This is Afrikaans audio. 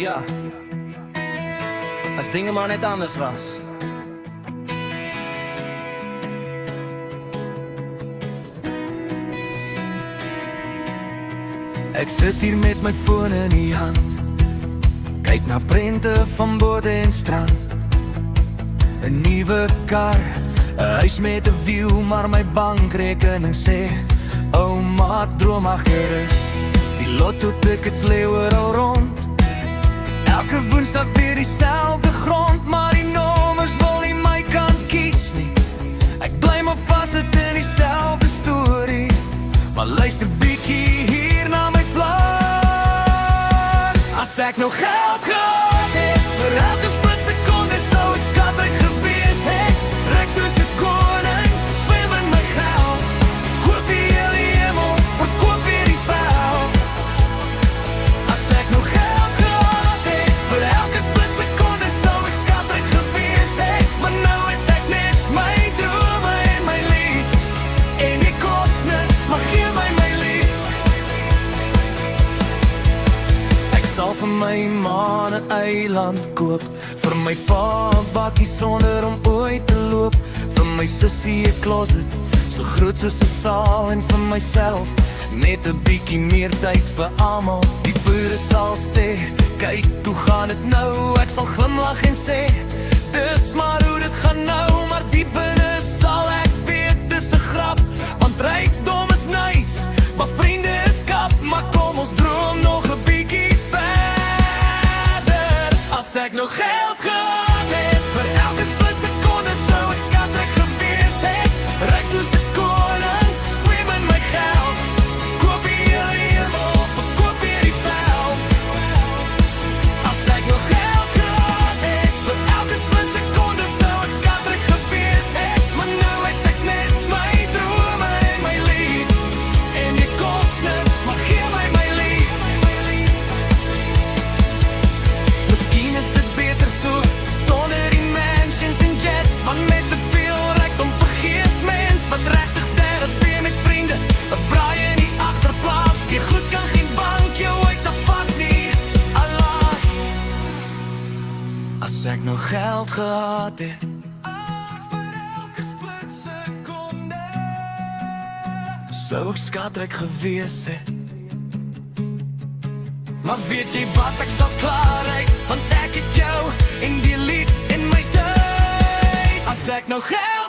Ja, as dinge maar net anders was. Ek sit hier met my foon in die hand, kyk na prente van borde en strand. 'n Nuwe kar, 'n huis met 'n wiel, maar my bankrekening sê o maat, droom maar gerus. Die lotto tickets lê oral rond, elke woensdag weer dieselfde grond, maar die nommers wil nie my kant kies nie. Ek bly maar vassit in dieselfde storie, maar luister bietjie hier na my plan. As ek nog geld gehad het, vir elke split sekonde sou ek skatryk gewees het. Ryk soos 'n koning, swem in my geld. Koop die hele hemel, verkoop weer die vuil. As ek nog geld gehad het, vir elke split sekonde sou ek skatryk gewees het. Maar nou het ek net my drome en my lied, en die kos niks, maar gee my my lied. Ek sal vir my ma 'n eiland koop, vir my pa 'n bakkie sonder om ooit te loop, vir my sussie 'n closet so groot soos 'n saal, en vir myself net 'n bietjie meer tyd vir almal. Die boere sal sê, kyk hoe gaan dit nou, ek sal glimlag en sê, dis maar hoe dit gaan nou. Maar diep binne sal ek weet dis 'n grap, want rykdom is nice, maar vriende is kap. Maar kom ons droom nog 'n bietjie verder. As ek nog geld gehad het, vir elke split sekonde sou ek skatryk gewees het. Ryk soos 'n koning, swem in my geld. Koop die hele hemel, verkoop weer die vuil. As ek nog geld gehad het, vir elke split sekonde sou ek skatryk gewees het. Maar nou het ek net my drome en my lied, en die kos niks, maar gee my my lied. Miskien is dit beter so, sonder die mansions en jets, want met te veel rykdom vergeet mens wat regtig therapie met vriende. 'n braai in die agterplaas, die goed kan geen bank jou ooit afvat nie, alas. As ek nog geld gehad het, vir elke split sekonde sou ek skatryk gewees het. Maar weet jy wat, ek sal klaarryk, want ek het jou en die lied in my tyd. As ek nou geld